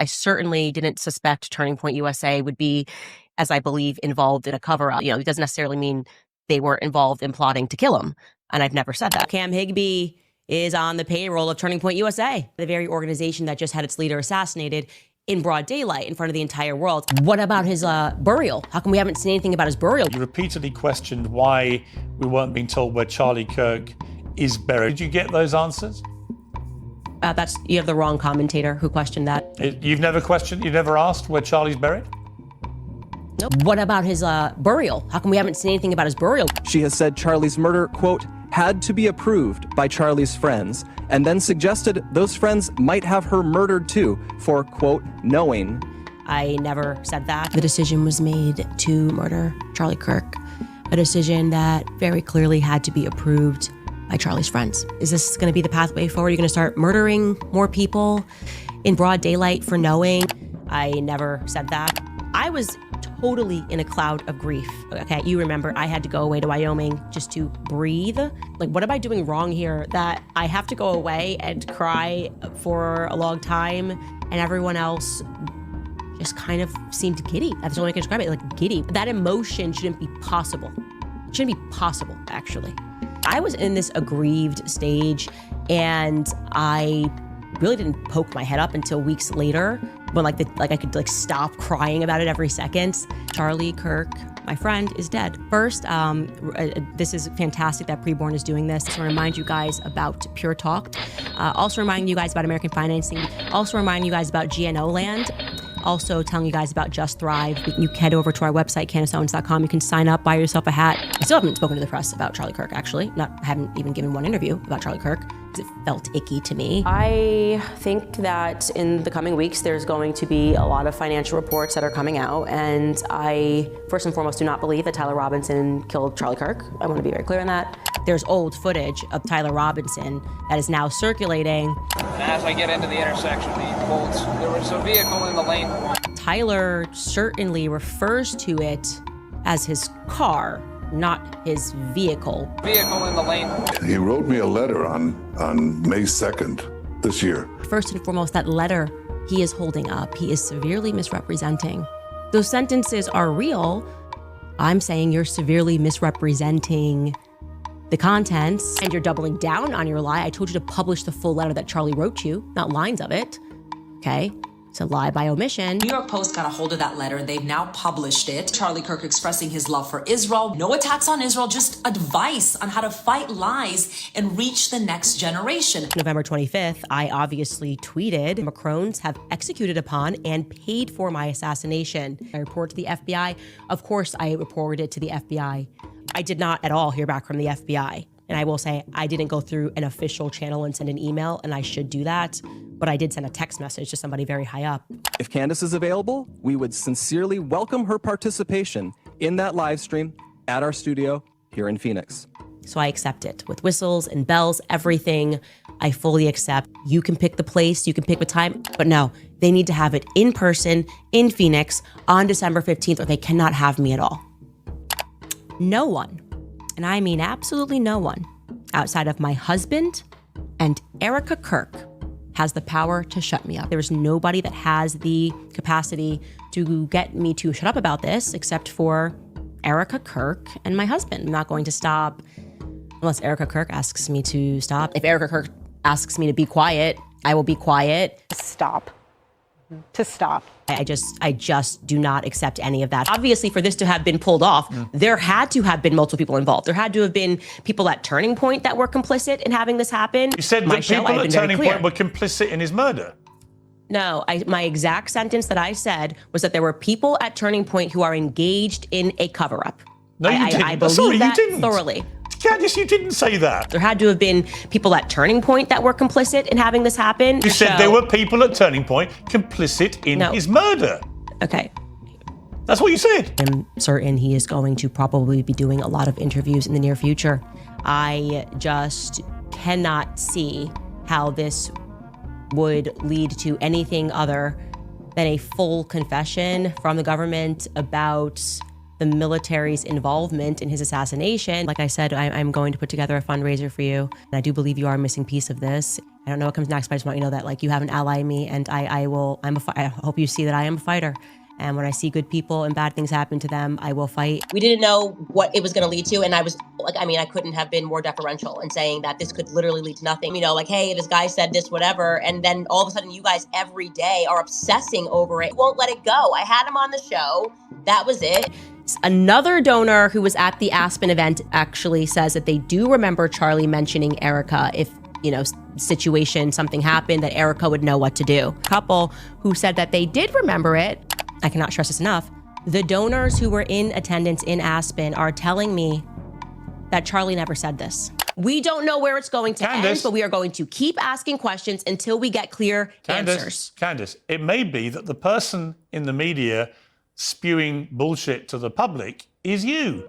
I certainly didn't suspect Turning Point USA would be, as I believe, involved in a cover-up. It doesn't necessarily mean they were involved in plotting to kill him. And I've never said that. Cam Higbee is on the payroll of Turning Point USA, the very organization that just had its leader assassinated in broad daylight in front of the entire world. What about his burial? How come we haven't seen anything about his burial? You repeatedly questioned why we weren't being told where Charlie Kirk is buried. Did you get those answers? You have the wrong commentator who questioned that. You've never asked where Charlie's buried? Nope. What about his burial? How come we haven't seen anything about his burial? She has said Charlie's murder, quote, had to be approved by Charlie's friends, and then suggested those friends might have her murdered too for, quote, knowing. I never said that. The decision was made to murder Charlie Kirk, a decision that very clearly had to be approved by Charlie's friends. Is this going to be the pathway forward? You're going to start murdering more people in broad daylight for knowing? I never said that. I was totally in a cloud of grief. Okay, you remember I had to go away to Wyoming just to breathe. Like, what am I doing wrong here that I have to go away and cry for a long time and everyone else just kind of seemed giddy? That's the only way I can describe it, like giddy. That emotion shouldn't be possible. It shouldn't be possible, actually. I was in this aggrieved stage and I really didn't poke my head up until weeks later when I could stop crying about it every second. Charlie Kirk, my friend, is dead. First, this is fantastic that Preborn is doing this. To remind you guys about Pure Talk. Also reminding you guys about American Financing. Also reminding you guys about GNO Land. Also telling you guys about Just Thrive. You can head over to our website, CandaceOwens.com. You can sign up, buy yourself a hat. I still haven't spoken to the press about Charlie Kirk, actually. I haven't even given one interview about Charlie Kirk because it felt icky to me. I think that in the coming weeks, there's going to be a lot of financial reports that are coming out. And I, first and foremost, do not believe that Tyler Robinson killed Charlie Kirk. I want to be very clear on that. There's old footage of Tyler Robinson that is now circulating. And as I get into the intersection, there was a vehicle in the lane. Tyler certainly refers to it as his car, not his vehicle. Vehicle in the lane. He wrote me a letter on May 2nd this year. First and foremost, that letter he is holding up, he is severely misrepresenting. Those sentences are real. I'm saying you're severely misrepresenting the contents and you're doubling down on your lie. I told you to publish the full letter that Charlie wrote you, not lines of it. Okay? It's a lie by omission. New York Post got a hold of that letter. They've now published it. Charlie Kirk expressing his love for Israel. No attacks on Israel, just advice on how to fight lies and reach the next generation. November 25th, I obviously tweeted, Macrones have executed upon and paid for my assassination. I report to the FBI. Of course, I reported it to the FBI. I did not at all hear back from the FBI. And I will say, I didn't go through an official channel and send an email, and I should do that. But I did send a text message to somebody very high up. If Candace is available, we would sincerely welcome her participation in that live stream at our studio here in Phoenix. So I accept it with whistles and bells, everything. I fully accept. You can pick the place, you can pick the time, but no, they need to have it in person in Phoenix on December 15th, or they cannot have me at all. No one, and I mean absolutely no one, outside of my husband and Erica Kirk has the power to shut me up. There's nobody that has the capacity to get me to shut up about this except for Erica Kirk and my husband. I'm not going to stop unless Erica Kirk asks me to stop. If Erica Kirk asks me to be quiet, I will be quiet. Stop. To stop. I just do not accept any of that. Obviously, for this to have been pulled off, there had to have been multiple people involved. There had to have been people at Turning Point that were complicit in having this happen. You said that people at Turning Point were complicit in his murder. No, my exact sentence that I said was that there were people at Turning Point who are engaged in a cover-up. No, you didn't. I believe that thoroughly. Candace, you didn't say that. There had to have been people at Turning Point that were complicit in having this happen. You said there were people at Turning Point complicit in his murder. Okay. That's what you said. I'm certain he is going to probably be doing a lot of interviews in the near future. I just cannot see how this would lead to anything other than a full confession from the government about the military's involvement in his assassination. Like I said, I'm going to put together a fundraiser for you. And I do believe you are a missing piece of this. I don't know what comes next, but I just want you to know that like you have an ally in me, and I hope you see that I am a fighter. And when I see good people and bad things happen to them, I will fight. We didn't know what it was going to lead to. And I was like, I couldn't have been more deferential in saying that this could literally lead to nothing. You know, like, hey, this guy said this, whatever. And then all of a sudden you guys every day are obsessing over it. Won't let it go. I had him on the show. That was it. Another donor who was at the Aspen event actually says that they do remember Charlie mentioning Erica if, you know, situation, something happened, that Erica would know what to do. Couple who said that they did remember it. I cannot stress this enough. The donors who were in attendance in Aspen are telling me that Charlie never said this. We don't know where it's going to end, but we are going to keep asking questions until we get clear answers. Candace, it may be that the person in the media spewing bullshit to the public is you.